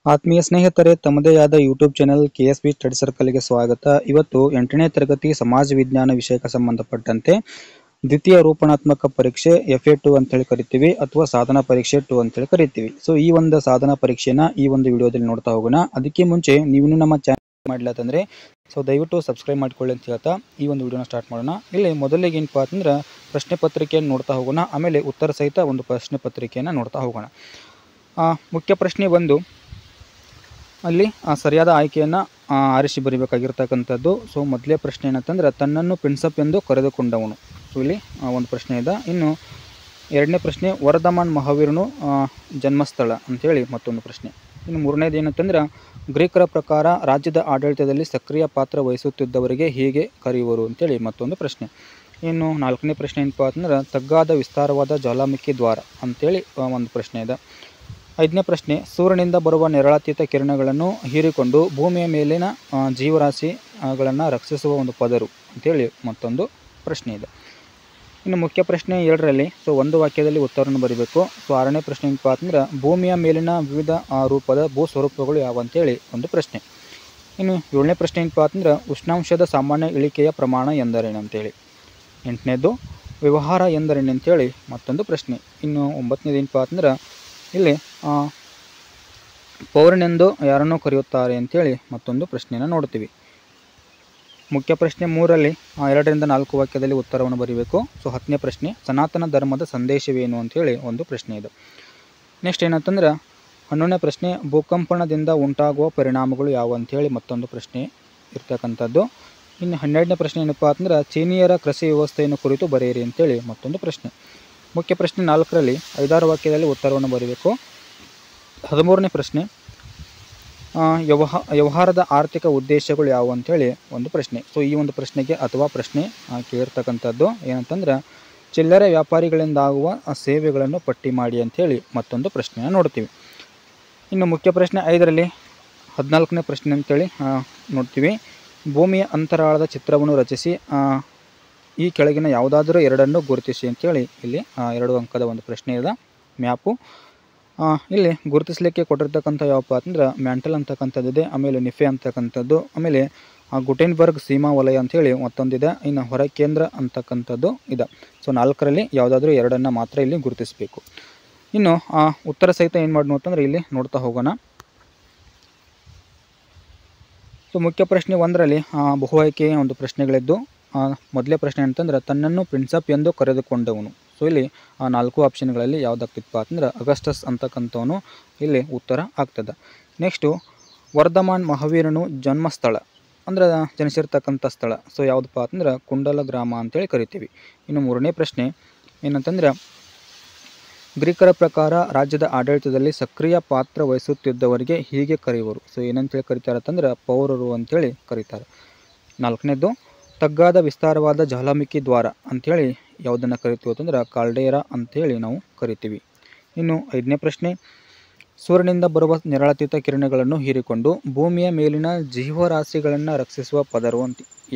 ಆತ್ಮೀಯ ಸ್ನೇಹಿತರೆ, ತಮ್ಮದೇ ಆದ ಯೂಟ್ಯೂಬ್ ಚಾನೆಲ್ KSB ಸ್ಟಡಿ ಸರ್ಕಲ್ಗೆ ಸ್ವಾಗತ. ಇವತ್ತು 8ನೇ ತರಗತಿ ಸಮಾಜ ವಿಜ್ಞಾನ ವಿಷಯಕ್ಕೆ ಸಂಬಂಧಪಟ್ಟಂತೆ ದ್ವಿತೀಯ ರೂಪಣಾತ್ಮಕ ಪರೀಕ್ಷೆ FA2 ಅಂತೇಳಿ ಕರಿತೀವಿ, ಅಥವಾ ಸಾಧನಾ ಪರೀಕ್ಷೆ 2 ಅಂತೇಳಿ ಕರಿತೀವಿ. ಸೊ ಈ ಒಂದು ಸಾಧನಾ ಪರೀಕ್ಷೆನ ಈ ಒಂದು ವಿಡಿಯೋದಲ್ಲಿ ನೋಡ್ತಾ ಹೋಗೋಣ. ಅದಕ್ಕೆ ಮುಂಚೆ ನೀವು ನಮ್ಮ ಚಾನಲ್ ಮಾಡ್ಲತ್ತಂದ್ರೆ ದಯವಿಟ್ಟು ಸಬ್ಸ್ಕ್ರೈಬ್ ಮಾಡ್ಕೊಳ್ಳಿ ಅಂತ ಹೇಳ್ತಾ ಈ ಒಂದು ವಿಡಿಯೋನ ಸ್ಟಾರ್ಟ್ ಮಾಡೋಣ. ಇಲ್ಲಿ ಮೊದಲಿಗೆ ಏನಪ್ಪಾ ಅಂತಂದ್ರೆ ಪ್ರಶ್ನೆ ಪತ್ರಿಕೆಯನ್ನು ನೋಡ್ತಾ ಹೋಗೋಣ, ಆಮೇಲೆ ಉತ್ತರ ಸಹಿತ ಒಂದು ಪ್ರಶ್ನೆ ಪತ್ರಿಕೆಯನ್ನು ನೋಡ್ತಾ ಹೋಗೋಣ. ಮುಖ್ಯ ಪ್ರಶ್ನೆ 1, ಅಲ್ಲಿ ಸರಿಯಾದ ಆಯ್ಕೆಯನ್ನು ಆರಿಸಿ ಬರೀಬೇಕಾಗಿರ್ತಕ್ಕಂಥದ್ದು. ಸೊ ಮೊದಲೇ ಪ್ರಶ್ನೆ ಏನಂತಂದ್ರೆ ತನ್ನನ್ನು ಪ್ರಿನ್ಸಪ್ ಎಂದು ಕರೆದುಕೊಂಡವನು. ಸೊ ಇಲ್ಲಿ ಒಂದು ಪ್ರಶ್ನೆ ಇದೆ. ಇನ್ನು ಎರಡನೇ ಪ್ರಶ್ನೆ ವರ್ಧಮಾನ್ ಮಹಾವೀರನು ಜನ್ಮಸ್ಥಳ ಅಂಥೇಳಿ ಮತ್ತೊಂದು ಪ್ರಶ್ನೆ. ಇನ್ನು ಮೂರನೇದು ಏನಂತಂದ್ರೆ ಗ್ರೀಕರ ಪ್ರಕಾರ ರಾಜ್ಯದ ಆಡಳಿತದಲ್ಲಿ ಸಕ್ರಿಯ ಪಾತ್ರ ವಹಿಸುತ್ತಿದ್ದವರಿಗೆ ಹೀಗೆ ಕರೆಯುವರು ಅಂತೇಳಿ ಮತ್ತೊಂದು ಪ್ರಶ್ನೆ. ಇನ್ನು ನಾಲ್ಕನೇ ಪ್ರಶ್ನೆ ಏನಪ್ಪ ಅಂತಂದ್ರೆ ತಗ್ಗಾದ ವಿಸ್ತಾರವಾದ ಜ್ವಾಲಾಮುಖಿ ದ್ವಾರ ಅಂಥೇಳಿ ಒಂದು ಪ್ರಶ್ನೆ ಇದೆ. ಐದನೇ ಪ್ರಶ್ನೆ ಸೂರ್ಯನಿಂದ ಬರುವ ನೇರಳಾತೀತ ಕಿರಣಗಳನ್ನು ಹೀರಿಕೊಂಡು ಭೂಮಿಯ ಮೇಲಿನ ಜೀವರಾಶಿಗಳನ್ನು ರಕ್ಷಿಸುವ ಒಂದು ಪದರು ಅಂತೇಳಿ ಮತ್ತೊಂದು ಪ್ರಶ್ನೆ ಇದೆ. ಇನ್ನು ಮುಖ್ಯ ಪ್ರಶ್ನೆ 7ರಲ್ಲಿ ಒಂದು ವಾಕ್ಯದಲ್ಲಿ ಉತ್ತರವನ್ನು ಬರೀಬೇಕು. ಆರನೇ ಪ್ರಶ್ನೆ ಏನಪ್ಪ ಅಂತಂದ್ರೆ ಭೂಮಿಯ ಮೇಲಿನ ವಿವಿಧ ರೂಪದ ಭೂ ಸ್ವರೂಪಗಳು ಯಾವ ಅಂತೇಳಿ ಒಂದು ಪ್ರಶ್ನೆ. ಇನ್ನು 7ನೇ ಪ್ರಶ್ನೆ ಏನಪ್ಪ ಅಂತಂದ್ರೆ ಉಷ್ಣಾಂಶದ ಸಾಮಾನ್ಯ ಇಳಿಕೆಯ ಪ್ರಮಾಣ ಎಂದರೇನು ಅಂತೇಳಿ. 8ನೇದು ವ್ಯವಹಾರ ಎಂದರೇನು ಅಂತೇಳಿ ಮತ್ತೊಂದು ಪ್ರಶ್ನೆ. ಇನ್ನು 9ನೇದು ಏನಪ್ಪ ಅಂತಂದ್ರೆ ಇಲ್ಲಿ ಪೌರನೆಂದು ಯಾರನ್ನು ಕರೆಯುತ್ತಾರೆ ಅಂತೇಳಿ ಮತ್ತೊಂದು ಪ್ರಶ್ನೆಯನ್ನು ನೋಡ್ತೀವಿ. ಮುಖ್ಯ ಪ್ರಶ್ನೆ 3ರಲ್ಲಿ 2ರಿಂದ 4 ವಾಕ್ಯದಲ್ಲಿ ಉತ್ತರವನ್ನು ಬರೀಬೇಕು. 10ನೇ ಪ್ರಶ್ನೆ ಸನಾತನ ಧರ್ಮದ ಸಂದೇಶವೇನು ಅಂತೇಳಿ ಒಂದು ಪ್ರಶ್ನೆ ಇದೆ. ನೆಕ್ಸ್ಟ್ ಏನಂತಂದ್ರೆ 11ನೇ ಪ್ರಶ್ನೆ ಭೂಕಂಪನದಿಂದ ಉಂಟಾಗುವ ಪರಿಣಾಮಗಳು ಯಾವ ಅಂತೇಳಿ ಮತ್ತೊಂದು ಪ್ರಶ್ನೆ ಇರ್ತಕ್ಕಂಥದ್ದು. ಇನ್ನು 12ನೇ ಪ್ರಶ್ನೆ ಏನಪ್ಪ ಅಂತಂದ್ರೆ ಚೀನಿಯರ ಕೃಷಿ ವ್ಯವಸ್ಥೆಯನ್ನು ಕುರಿತು ಬರೆಯಿರಿ ಅಂತೇಳಿ ಮತ್ತೊಂದು ಪ್ರಶ್ನೆ. ಮುಖ್ಯ ಪ್ರಶ್ನೆ 4ರಲ್ಲಿ 5-6 ವಾಕ್ಯದಲ್ಲಿ ಉತ್ತರವನ್ನು ಬರೀಬೇಕು. 13ನೇ ಪ್ರಶ್ನೆ ವ್ಯವಹಾರದ ಆರ್ಥಿಕ ಉದ್ದೇಶಗಳು ಯಾವುವು ಅಂತೇಳಿ ಒಂದು ಪ್ರಶ್ನೆ. ಈ ಒಂದು ಪ್ರಶ್ನೆಗೆ ಅಥವಾ ಪ್ರಶ್ನೆ ಕೇಳಿರ್ತಕ್ಕಂಥದ್ದು ಏನಂತಂದ್ರೆ ಚಿಲ್ಲರೆ ವ್ಯಾಪಾರಿಗಳಿಂದಾಗುವ ಸೇವೆಗಳನ್ನು ಪಟ್ಟಿ ಮಾಡಿ ಅಂಥೇಳಿ ಮತ್ತೊಂದು ಪ್ರಶ್ನೆಯನ್ನು ನೋಡ್ತೀವಿ. ಇನ್ನು ಮುಖ್ಯ ಪ್ರಶ್ನೆ 5ರಲ್ಲಿ 14ನೇ ಪ್ರಶ್ನೆ ಅಂತೇಳಿ ನೋಡ್ತೀವಿ. ಭೂಮಿಯ ಅಂತರಾಳದ ಚಿತ್ರವನ್ನು ರಚಿಸಿ ಈ ಕೆಳಗಿನ ಯಾವುದಾದರೂ ಎರಡನ್ನು ಗುರುತಿಸಿ ಅಂತೇಳಿ ಇಲ್ಲಿ 2 ಅಂಕದ ಒಂದು ಪ್ರಶ್ನೆ ಇದೆ. ಮ್ಯಾಪು ಇಲ್ಲಿ ಗುರುತಿಸಲಿಕ್ಕೆ ಕೊಟ್ಟಿರ್ತಕ್ಕಂಥ ಯಾವಪ್ಪ ಅಂತಂದ್ರೆ ಮ್ಯಾಂಟಲ್ ಅಂತಕ್ಕಂಥದ್ದಿದೆ, ಆಮೇಲೆ ನಿಫೆ ಅಂತಕ್ಕಂಥದ್ದು, ಆಮೇಲೆ ಗುಟೆನ್ಬರ್ಗ್ ಸೀಮಾ ವಲಯ ಅಂಥೇಳಿ ಮತ್ತೊಂದಿದೆ, ಇನ್ನು ಹೊರ ಕೇಂದ್ರ ಅಂತಕ್ಕಂಥದ್ದು ಇದೆ. 4ರಲ್ಲಿ ಯಾವುದಾದ್ರೂ ಎರಡನ್ನು ಮಾತ್ರ ಇಲ್ಲಿ ಗುರುತಿಸಬೇಕು. ಇನ್ನು ಉತ್ತರ ಸಹಿತ ಏನು ಮಾಡಿ ಅಂತಂದ್ರೆ ಇಲ್ಲಿ ನೋಡ್ತಾ ಹೋಗೋಣ. ಮುಖ್ಯ ಪ್ರಶ್ನೆ 1ರಲ್ಲಿ ಬಹು ಆಯ್ಕೆಯ ಒಂದು ಪ್ರಶ್ನೆಗಳಿದ್ದು ಮೊದಲೇ ಪ್ರಶ್ನೆ ಅಂತಂದ್ರೆ ತನ್ನನ್ನು ಪ್ರಿನ್ಸಪ್ ಎಂದು ಕರೆದುಕೊಂಡವನು. ಇಲ್ಲಿ 4 ಆಪ್ಷನ್ಗಳಲ್ಲಿ ಯಾವುದಾಗ್ತಿತ್ತಪ್ಪ ಅಂತಂದ್ರೆ ಅಗಸ್ಟಸ್ ಅಂತಕ್ಕಂಥವನು ಇಲ್ಲಿ ಉತ್ತರ ಆಗ್ತದೆ. ನೆಕ್ಸ್ಟು ವರ್ಧಮಾನ್ ಮಹಾವೀರನು ಜನ್ಮಸ್ಥಳ ಅಂದ್ರೆ ಜನಿಸಿರ್ತಕ್ಕಂಥ ಸ್ಥಳ ಯಾವುದಪ್ಪ ಅಂತಂದ್ರೆ ಕುಂಡಲ ಗ್ರಾಮ ಅಂತೇಳಿ ಕರಿತೀವಿ. ಇನ್ನು 3ನೇ ಪ್ರಶ್ನೆ ಏನಂತಂದ್ರೆ ಗ್ರೀಕರ ಪ್ರಕಾರ ರಾಜ್ಯದ ಆಡಳಿತದಲ್ಲಿ ಸಕ್ರಿಯ ಪಾತ್ರ ವಹಿಸುತ್ತಿದ್ದವರಿಗೆ ಹೀಗೆ ಕರೆಯುವರು. ಏನಂತೇಳಿ ಕರೀತಾರೆ ಅಂತಂದ್ರೆ ಪೌರರು ಅಂತೇಳಿ ಕರೀತಾರೆ. 4ನೇದು ತಗ್ಗಾದ ವಿಸ್ತಾರವಾದ ಜ್ವಾಲಾಮುಖಿ ದ್ವಾರ ಅಂಥೇಳಿ ಯಾವುದನ್ನು ಕರಿತೀವಿ ಅಂತಂದ್ರೆ ಕಾಲ್ಡೇರಾ ಅಂಥೇಳಿ ನಾವು ಕರಿತೀವಿ. ಇನ್ನು 5ನೇ ಪ್ರಶ್ನೆ ಸೂರ್ಯನಿಂದ ಬರುವ ನೇರಳಾತೀತ ಕಿರಣಗಳನ್ನು ಹೀರಿಕೊಂಡು ಭೂಮಿಯ ಮೇಲಿನ ಜೀವರಾಶಿಗಳನ್ನು ರಕ್ಷಿಸುವ ಪದರು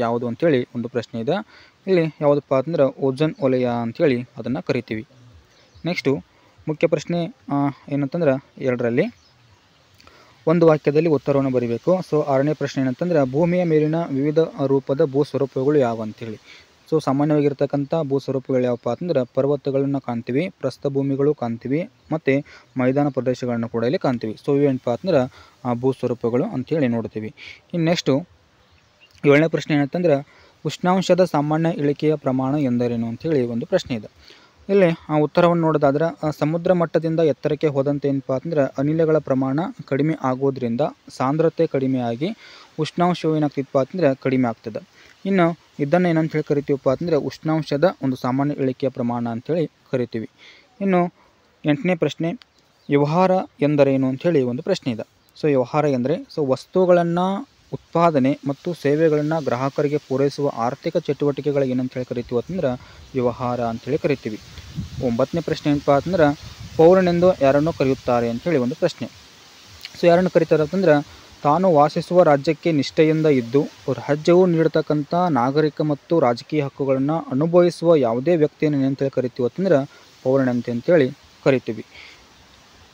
ಯಾವುದು ಅಂತೇಳಿ ಒಂದು ಪ್ರಶ್ನೆ ಇದೆ. ಇಲ್ಲಿ ಯಾವುದಪ್ಪ ಅಂತಂದ್ರೆ ಓಜೋನ್ ವಲಯ ಅಂಥೇಳಿ ಅದನ್ನು ಕರಿತೀವಿ. ನೆಕ್ಸ್ಟು ಮುಖ್ಯ ಪ್ರಶ್ನೆ ಏನಂತಂದ್ರೆ 2ರಲ್ಲಿ ಒಂದು ವಾಕ್ಯದಲ್ಲಿ ಉತ್ತರವನ್ನು ಬರೀಬೇಕು. 6ನೇ ಪ್ರಶ್ನೆ ಏನಂತಂದ್ರೆ ಭೂಮಿಯ ಮೇಲಿನ ವಿವಿಧ ರೂಪದ ಭೂ ಸ್ವರೂಪಗಳು ಯಾವ ಅಂತೇಳಿ. ಸಾಮಾನ್ಯವಾಗಿರ್ತಕ್ಕಂಥ ಭೂ ಸ್ವರೂಪಗಳು ಯಾವಪ್ಪ ಅಂತಂದ್ರೆ ಪರ್ವತಗಳನ್ನು ಕಾಣ್ತೀವಿ, ಪ್ರಸ್ಥಭೂಮಿಗಳು ಕಾಣ್ತೀವಿ, ಮತ್ತು ಮೈದಾನ ಪ್ರದೇಶಗಳನ್ನು ಕೂಡ ಇಲ್ಲಿ ಕಾಣ್ತೀವಿ. ಇವೇನಪ್ಪ ಅಂತಂದ್ರೆ ಭೂ ಸ್ವರೂಪಗಳು ಅಂಥೇಳಿ ನೋಡ್ತೀವಿ. ಇನ್ನು ನೆಕ್ಸ್ಟು 7ನೇ ಪ್ರಶ್ನೆ ಏನಂತಂದ್ರೆ ಉಷ್ಣಾಂಶದ ಸಾಮಾನ್ಯ ಇಳಿಕೆಯ ಪ್ರಮಾಣ ಎಂದರೇನು ಅಂಥೇಳಿ ಒಂದು ಪ್ರಶ್ನೆ ಇದೆ. ಇಲ್ಲಿ ಉತ್ತರವನ್ನು ನೋಡೋದಾದ್ರೆ ಸಮುದ್ರ ಮಟ್ಟದಿಂದ ಎತ್ತರಕ್ಕೆ ಹೋದಂತೆ ಏನಪ್ಪ ಅಂತಂದ್ರೆ ಅನಿಲಗಳ ಪ್ರಮಾಣ ಕಡಿಮೆ ಆಗೋದ್ರಿಂದ ಸಾಂದ್ರತೆ ಕಡಿಮೆಯಾಗಿ ಉಷ್ಣಾಂಶವು ಏನಾಗ್ತಿತ್ತಪ್ಪ ಅಂತಂದ್ರೆ ಕಡಿಮೆ ಆಗ್ತದೆ. ಇನ್ನು ಇದನ್ನು ಏನಂತ ಹೇಳಿ ಕರಿತೀವಪ್ಪ ಅಂತಂದರೆ ಉಷ್ಣಾಂಶದ ಒಂದು ಸಾಮಾನ್ಯ ಇಳಿಕೆಯ ಪ್ರಮಾಣ ಅಂಥೇಳಿ ಕರಿತೀವಿ. ಇನ್ನು 8ನೇ ಪ್ರಶ್ನೆ ವ್ಯವಹಾರ ಎಂದರೇನು ಅಂಥೇಳಿ ಒಂದು ಪ್ರಶ್ನೆ ಇದೆ. ವ್ಯವಹಾರ ಎಂದರೆ ವಸ್ತುಗಳನ್ನು ಉತ್ಪಾದನೆ ಮತ್ತು ಸೇವೆಗಳನ್ನು ಗ್ರಾಹಕರಿಗೆ ಪೂರೈಸುವ ಆರ್ಥಿಕ ಚಟುವಟಿಕೆಗಳಿಗೆ ಏನಂತ ಹೇಳಿ ಕರಿತೀವಿ ಅಂತಂದ್ರೆ ವ್ಯವಹಾರ ಅಂಥೇಳಿ ಕರಿತೀವಿ. 9ನೇ ಪ್ರಶ್ನೆ ಏನಪ್ಪ ಅಂತಂದ್ರೆ ಪೌರನೆಂದು ಯಾರನ್ನು ಕರೆಯುತ್ತಾರೆ ಅಂಥೇಳಿ ಒಂದು ಪ್ರಶ್ನೆ. ಯಾರನ್ನು ಕರೀತಾರೆ ಅಂತಂದ್ರೆ ತಾನು ವಾಸಿಸುವ ರಾಜ್ಯಕ್ಕೆ ನಿಷ್ಠೆಯಿಂದ ಇದ್ದು ರಾಜ್ಯವು ನೀಡತಕ್ಕಂಥ ನಾಗರಿಕ ಮತ್ತು ರಾಜಕೀಯ ಹಕ್ಕುಗಳನ್ನು ಅನುಭವಿಸುವ ಯಾವುದೇ ವ್ಯಕ್ತಿಯನ್ನು ಏನಂತೇಳಿ ಕರಿತೀವಿ ಅಂತಂದ್ರೆ ಪೌರನಂತೆ ಅಂತೇಳಿ ಕರಿತೀವಿ.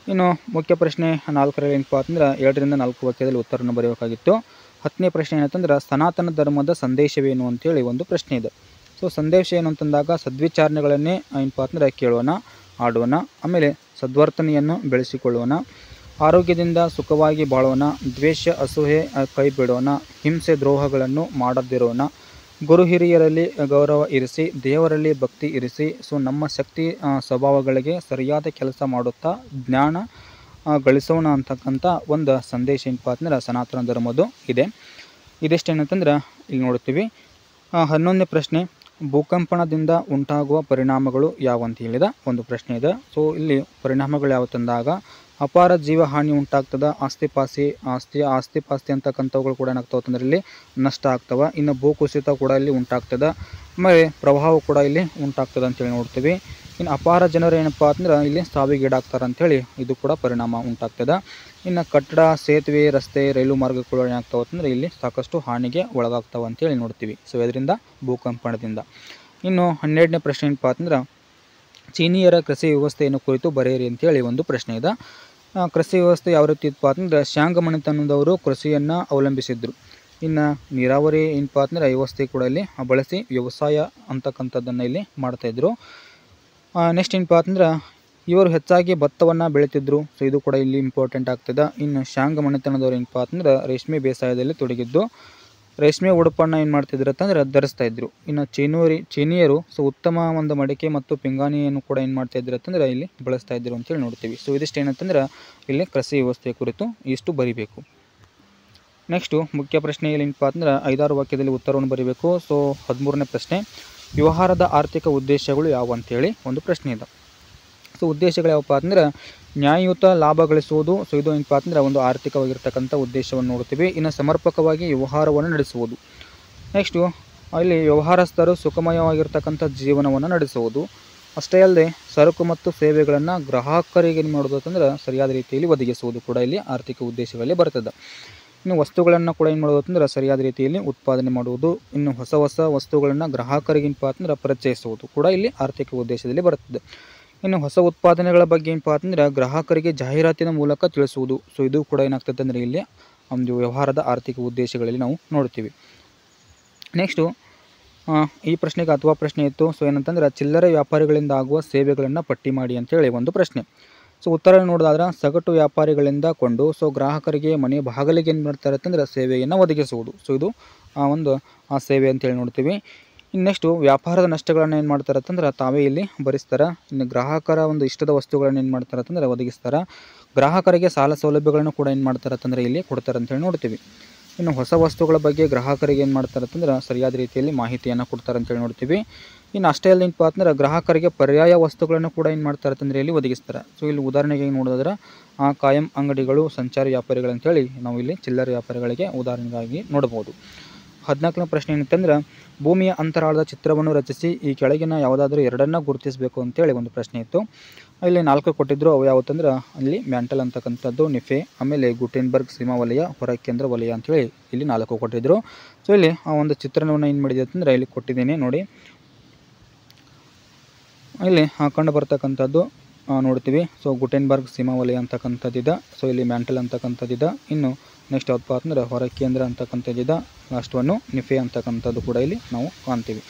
ಇನ್ನು ಮುಖ್ಯ ಪ್ರಶ್ನೆ 4ರಲ್ಲಿ ಏನಪ್ಪ ಅಂತಂದ್ರೆ 2ರಿಂದ 4 ವಾಕ್ಯದಲ್ಲಿ ಉತ್ತರವನ್ನು ಬರೆಯಬೇಕಾಗಿತ್ತು. 10ನೇ ಪ್ರಶ್ನೆ ಏನಂತಂದ್ರೆ ಸನಾತನ ಧರ್ಮದ ಸಂದೇಶವೇನು ಅಂತೇಳಿ ಒಂದು ಪ್ರಶ್ನೆ ಇದೆ. ಸೊ ಸಂದೇಶ ಏನು ಅಂತಂದಾಗ ಸದ್ವಿಚಾರಣೆಗಳನ್ನೇ ಏನಪ್ಪ ಅಂತಂದ್ರೆ ಕೇಳೋಣ, ಆಡೋಣ, ಆಮೇಲೆ ಸದ್ವರ್ತನೆಯನ್ನು ಬೆಳೆಸಿಕೊಳ್ಳೋಣ, ಆರೋಗ್ಯದಿಂದ ಸುಖವಾಗಿ ಬಾಳೋಣ, ದ್ವೇಷ ಅಸೂಯೆ ಕೈ ಬಿಡೋಣ, ಹಿಂಸೆ ದ್ರೋಹಗಳನ್ನು ಮಾಡದಿರೋಣ, ಗುರು ಹಿರಿಯರಲ್ಲಿ ಗೌರವ ಇರಿಸಿ, ದೇವರಲ್ಲಿ ಭಕ್ತಿ ಇರಿಸಿ, ಸೊ ನಮ್ಮ ಶಕ್ತಿ ಸ್ವಭಾವಗಳಿಗೆ ಸರಿಯಾದ ಕೆಲಸ ಮಾಡುತ್ತಾ ಜ್ಞಾನ ಗಳಿಸೋಣ ಅಂತಕ್ಕಂಥ ಒಂದು ಸಂದೇಶ ಏನಪ್ಪ ಅಂತಂದ್ರೆ ಸನಾತನ ಧರ್ಮದ್ದು ಇದೆ. ಇದಿಷ್ಟೇನಂತಂದ್ರೆ ಇಲ್ಲಿ ನೋಡ್ತೀವಿ. 11ನೇ ಪ್ರಶ್ನೆ ಭೂಕಂಪನದಿಂದ ಉಂಟಾಗುವ ಪರಿಣಾಮಗಳು ಯಾವಂತ ಹೇಳಿದ ಒಂದು ಪ್ರಶ್ನೆ ಇದೆ. ಸೊ ಇಲ್ಲಿ ಪರಿಣಾಮಗಳು ಯಾವ ತಂದಾಗ ಅಪಾರ ಜೀವ ಹಾನಿ ಉಂಟಾಗ್ತದೆ, ಆಸ್ತಿ ಅಂತಕ್ಕಂಥವುಗಳು ಕೂಡ ಏನಾಗ್ತಾವೆ ಅಂತಂದ್ರೆ ಇಲ್ಲಿ ನಷ್ಟ ಆಗ್ತವೆ. ಇನ್ನು ಭೂಕುಸಿತ ಕೂಡ ಇಲ್ಲಿ ಉಂಟಾಗ್ತದೆ, ಆಮೇಲೆ ಪ್ರವಾಹ ಕೂಡ ಇಲ್ಲಿ ಉಂಟಾಗ್ತದೆ ಅಂತೇಳಿ ನೋಡ್ತೀವಿ. ಇನ್ನು ಅಪಾರ ಜನರು ಏನಪ್ಪ ಅಂತಂದ್ರೆ ಇಲ್ಲಿ ಸಾವಿಗೀಡಾಗ್ತಾರೆ ಅಂಥೇಳಿ ಇದು ಕೂಡ ಪರಿಣಾಮ ಉಂಟಾಗ್ತದೆ. ಇನ್ನು ಕಟ್ಟಡ, ಸೇತುವೆ, ರಸ್ತೆ, ರೈಲು ಮಾರ್ಗಗಳು ಏನಾಗ್ತಾವೆ ಅಂತಂದ್ರೆ ಇಲ್ಲಿ ಸಾಕಷ್ಟು ಹಾನಿಗೆ ಒಳಗಾಗ್ತಾವೆ ಅಂತೇಳಿ ನೋಡ್ತೀವಿ. ಸೊ ಇದರಿಂದ ಭೂಕಂಪನದಿಂದ. ಇನ್ನು 12ನೇ ಪ್ರಶ್ನೆ ಏನಪ್ಪ ಅಂತಂದ್ರೆ ಚೀನಿಯರ ಕೃಷಿ ವ್ಯವಸ್ಥೆಯನ್ನು ಕುರಿತು ಬರೆಯಿರಿ ಅಂತೇಳಿ ಒಂದು ಪ್ರಶ್ನೆ ಇದೆ. ಕೃಷಿ ವ್ಯವಸ್ಥೆ ಯಾವ ರೀತಿ ಇತ್ತಪ್ಪ ಅಂತಂದ್ರೆ ಶಾಂಗ ಮನೆತನದವರು ಕೃಷಿಯನ್ನು ಅವಲಂಬಿಸಿದ್ರು. ಇನ್ನು ನೀರಾವರಿ ಏನಪ್ಪ ಅಂತಂದ್ರೆ ವ್ಯವಸ್ಥೆ ಕೂಡ ಇಲ್ಲಿ ಬಳಸಿ ವ್ಯವಸಾಯ ಅಂತಕ್ಕಂಥದ್ದನ್ನು ಇಲ್ಲಿ ಮಾಡ್ತಾಯಿದ್ರು. ನೆಕ್ಸ್ಟ್ ಏನಪ್ಪ ಅಂತಂದ್ರೆ ಇವರು ಹೆಚ್ಚಾಗಿ ಭತ್ತವನ್ನು ಬೆಳೀತಿದ್ರು. ಸೊ ಇದು ಕೂಡ ಇಲ್ಲಿ ಇಂಪಾರ್ಟೆಂಟ್ ಆಗ್ತದೆ. ಇನ್ನು ಶಾಂಗ ಮನೆತನದವರು ಏನಪ್ಪ ಅಂತಂದ್ರೆ ರೇಷ್ಮೆ ಬೇಸಾಯದಲ್ಲಿ ತೊಡಗಿದ್ದು ರೇಷ್ಮೆ ಉಡುಪನ್ನು ಏನು ಮಾಡ್ತಿದ್ರು ಅಂತಂದ್ರೆ ಧರಿಸ್ತಾ ಇದ್ರು. ಇನ್ನು ಚೀನಿಯರು ಸೊ ಉತ್ತಮ ಒಂದು ಮಡಿಕೆ ಮತ್ತು ಪಿಂಗಾಣಿಯನ್ನು ಕೂಡ ಏನು ಮಾಡ್ತಾ ಇದ್ರು ಅಂತಂದ್ರೆ ಇಲ್ಲಿ ಬಳಸ್ತಾ ಇದ್ರು ಅಂತೇಳಿ ನೋಡ್ತೀವಿ. ಸೊ ಇದಿಷ್ಟು ಏನಂತಂದ್ರೆ ಇಲ್ಲಿ ಕೃಷಿ ವ್ಯವಸ್ಥೆಯ ಕುರಿತು ಇಷ್ಟು ಬರಿಬೇಕು. ನೆಕ್ಸ್ಟು ಮುಖ್ಯ ಪ್ರಶ್ನೆಯಲ್ಲಿ ಏನಪ್ಪ ಅಂತಂದ್ರೆ 5-6 ವಾಕ್ಯದಲ್ಲಿ ಉತ್ತರವನ್ನು ಬರೀಬೇಕು. ಸೊ 13ನೇ ಪ್ರಶ್ನೆ ವ್ಯವಹಾರದ ಆರ್ಥಿಕ ಉದ್ದೇಶಗಳು ಯಾವ ಅಂತೇಳಿ ಒಂದು ಪ್ರಶ್ನೆ ಇದೆ. ಸೊ ಉದ್ದೇಶಗಳು ಯಾವಪ್ಪ ಅಂತಂದ್ರೆ ನ್ಯಾಯಯುತ ಲಾಭ ಗಳಿಸುವುದು. ಸೊ ಇದು ಏನಪ್ಪ ಅಂತಂದ್ರೆ ಒಂದು ಆರ್ಥಿಕವಾಗಿರ್ತಕ್ಕಂಥ ಉದ್ದೇಶವನ್ನು ನೋಡ್ತೀವಿ. ಇನ್ನು ಸಮರ್ಪಕವಾಗಿ ವ್ಯವಹಾರವನ್ನು ನಡೆಸುವುದು. ನೆಕ್ಸ್ಟು ಇಲ್ಲಿ ವ್ಯವಹಾರಸ್ಥರು ಸುಖಮಯವಾಗಿರ್ತಕ್ಕಂಥ ಜೀವನವನ್ನು ನಡೆಸುವುದು. ಅಷ್ಟೇ ಅಲ್ಲದೆ ಸರಕು ಮತ್ತು ಸೇವೆಗಳನ್ನು ಗ್ರಾಹಕರಿಗೆ ಏನು ಮಾಡೋದು ಅಂತಂದ್ರೆ ಸರಿಯಾದ ರೀತಿಯಲ್ಲಿ ಒದಗಿಸುವುದು ಕೂಡ ಇಲ್ಲಿ ಆರ್ಥಿಕ ಉದ್ದೇಶಗಳಲ್ಲಿ ಬರ್ತದೆ. ಇನ್ನು ವಸ್ತುಗಳನ್ನು ಕೂಡ ಏನು ಮಾಡೋದು ಅಂತಂದ್ರೆ ಸರಿಯಾದ ರೀತಿಯಲ್ಲಿ ಉತ್ಪಾದನೆ ಮಾಡುವುದು. ಇನ್ನು ಹೊಸ ವಸ್ತುಗಳನ್ನು ಗ್ರಾಹಕರಿಗೆ ಏನಪ್ಪ ಅಂತಂದ್ರೆ ಪರಿಚಯಿಸುವುದು ಕೂಡ ಇಲ್ಲಿ ಆರ್ಥಿಕ ಉದ್ದೇಶದಲ್ಲಿ ಬರ್ತದೆ. ಇನ್ನು ಹೊಸ ಉತ್ಪಾದನೆಗಳ ಬಗ್ಗೆ ಏನಪ್ಪ ಅಂತಂದ್ರೆ ಗ್ರಾಹಕರಿಗೆ ಜಾಹೀರಾತಿನ ಮೂಲಕ ತಿಳಿಸುವುದು. ಸೊ ಇದು ಕೂಡ ಏನಾಗ್ತದೆ ಅಂದರೆ ಇಲ್ಲಿ ಒಂದು ವ್ಯವಹಾರದ ಆರ್ಥಿಕ ಉದ್ದೇಶಗಳಲ್ಲಿ ನಾವು ನೋಡ್ತೀವಿ. ನೆಕ್ಸ್ಟು ಈ ಪ್ರಶ್ನೆಗೆ ಅಥವಾ ಪ್ರಶ್ನೆ ಇತ್ತು. ಸೊ ಏನಂತಂದ್ರೆ ಚಿಲ್ಲರೆ ವ್ಯಾಪಾರಿಗಳಿಂದ ಆಗುವ ಸೇವೆಗಳನ್ನು ಪಟ್ಟಿ ಮಾಡಿ ಅಂತೇಳಿ ಒಂದು ಪ್ರಶ್ನೆ. ಸೊ ಉತ್ತರ ನೋಡೋದಾದ್ರೆ ಸಗಟು ವ್ಯಾಪಾರಿಗಳಿಂದ ಕೊಂಡು ಸೊ ಗ್ರಾಹಕರಿಗೆ ಮನೆ ಬಾಗಿಲಿಗೆ ಏನು ಮಾಡ್ತಾರೆ ಅಂತಂದ್ರೆ ಸೇವೆಯನ್ನು ಒದಗಿಸುವುದು. ಸೊ ಇದು ಒಂದು ಸೇವೆ ಅಂತೇಳಿ ನೋಡ್ತೀವಿ. ಇನ್ನು ನೆಕ್ಸ್ಟು ವ್ಯಾಪಾರದ ನಷ್ಟಗಳನ್ನು ಏನು ಮಾಡ್ತಾರೆ ಅಂತಂದ್ರೆ ತಾವೇ ಇಲ್ಲಿ ಭರಿಸ್ತಾರೆ. ಇನ್ನು ಗ್ರಾಹಕರ ಒಂದು ಇಷ್ಟದ ವಸ್ತುಗಳನ್ನು ಏನು ಮಾಡ್ತಾರೆ ಅಂತಂದ್ರೆ ಒದಗಿಸ್ತಾರೆ. ಗ್ರಾಹಕರಿಗೆ ಸಾಲ ಸೌಲಭ್ಯಗಳನ್ನು ಕೂಡ ಏನು ಮಾಡ್ತಾರೆ ಅಂತಂದರೆ ಇಲ್ಲಿ ಕೊಡ್ತಾರೆ ಅಂತೇಳಿ ನೋಡ್ತೀವಿ. ಇನ್ನು ಹೊಸ ವಸ್ತುಗಳ ಬಗ್ಗೆ ಗ್ರಾಹಕರಿಗೆ ಏನು ಮಾಡ್ತಾರೆ ಅಂತಂದ್ರೆ ಸರಿಯಾದ ರೀತಿಯಲ್ಲಿ ಮಾಹಿತಿಯನ್ನು ಕೊಡ್ತಾರೆ ಅಂತೇಳಿ ನೋಡ್ತೀವಿ. ಇನ್ನು ಅಷ್ಟೇ ಅಲ್ಲ ಏನಪ್ಪ ಅಂತಂದ್ರೆ ಗ್ರಾಹಕರಿಗೆ ಪರ್ಯಾಯ ವಸ್ತುಗಳನ್ನು ಕೂಡ ಏನು ಮಾಡ್ತಾರೆ ಅಂತಂದರೆ ಇಲ್ಲಿ ಒದಗಿಸ್ತಾರೆ. ಸೊ ಇಲ್ಲಿ ಉದಾಹರಣೆಗೆ ನೋಡೋದಾದ್ರೆ ಕಾಯಂ ಅಂಗಡಿಗಳು, ಸಂಚಾರಿ ವ್ಯಾಪಾರಿಗಳು ಅಂತೇಳಿ ನಾವು ಇಲ್ಲಿ ಚಿಲ್ಲರೆ ವ್ಯಾಪಾರಿಗಳಿಗೆ ಉದಾಹರಣೆಗಾಗಿ ನೋಡ್ಬೋದು. 14ನೇ ಪ್ರಶ್ನೆ ಏನಂತಂದ್ರೆ ಭೂಮಿಯ ಅಂತರಾಳದ ಚಿತ್ರವನ್ನು ರಚಿಸಿ ಈ ಕೆಳಗಿನ ಯಾವುದಾದ್ರೂ ಎರಡನ್ನ ಗುರುತಿಸಬೇಕು ಅಂತೇಳಿ ಒಂದು ಪ್ರಶ್ನೆ ಇತ್ತು. ಇಲ್ಲಿ 4 ಕೊಟ್ಟಿದ್ರು. ಅವು ಯಾವತ್ತಂದ್ರೆ ಅಲ್ಲಿ ಮ್ಯಾಂಟಲ್ ಅಂತಕ್ಕಂಥದ್ದು, ನಿಫೆ, ಆಮೇಲೆ ಗುಟೆನ್ಬರ್ಗ್ ಸೀಮಾ ವಲಯ, ಹೊರ ಕೇಂದ್ರ ವಲಯ ಅಂತೇಳಿ ಇಲ್ಲಿ 4 ಕೊಟ್ಟಿದ್ರು. ಸೊ ಇಲ್ಲಿ ಆ ಒಂದು ಚಿತ್ರಣವನ್ನು ಏನು ಮಾಡಿದೆ ಅಂತಂದರೆ ಇಲ್ಲಿ ಕೊಟ್ಟಿದ್ದೀನಿ ನೋಡಿ. ಇಲ್ಲಿ ಕಂಡು ಬರ್ತಕ್ಕಂಥದ್ದು ನೋಡ್ತೀವಿ. ಸೊ ಗುಟೆನ್ಬರ್ಗ್ ಸೀಮಾ ವಲಯ ಅಂತಕ್ಕಂಥದ್ದಿದೆ. ಸೊ ಇಲ್ಲಿ ಮ್ಯಾಂಟಲ್ ಅಂತಕ್ಕಂಥದ್ದಿದೆ. ಇನ್ನು ನೆಕ್ಸ್ಟ್ ಯಾವಪ್ಪ ಅಂತಂದ್ರೆ ಹೊರ ಕೇಂದ್ರ ಅಂತಕ್ಕಂಥದ್ದಿದೆ. ಲಾಸ್ಟನ್ನು ನಿಫೆ ಅಂತಕ್ಕಂಥದ್ದು ಕೂಡ ಇಲ್ಲಿ ನಾವು ಕಾಣ್ತೀವಿ.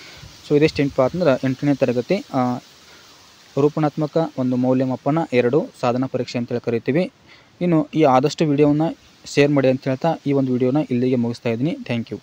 ಸೊ ಇದಿಷ್ಟು ಏನಪ್ಪ ಅಂತಂದ್ರೆ 8ನೇ ತರಗತಿ ರೂಪಣಾತ್ಮಕ ಒಂದು ಮೌಲ್ಯಮಾಪನ 2 ಸಾಧನಾ ಪರೀಕ್ಷೆ ಅಂತೇಳಿ ಕರಿತೀವಿ. ಇನ್ನು ಈ ಆದಷ್ಟು ವಿಡಿಯೋವನ್ನು ಶೇರ್ ಮಾಡಿ ಅಂತ ಹೇಳ್ತಾ ಈ ಒಂದು ವಿಡಿಯೋನ ಇಲ್ಲಿಗೆ ಮುಗಿಸ್ತಾ ಇದ್ದೀನಿ. Thank you.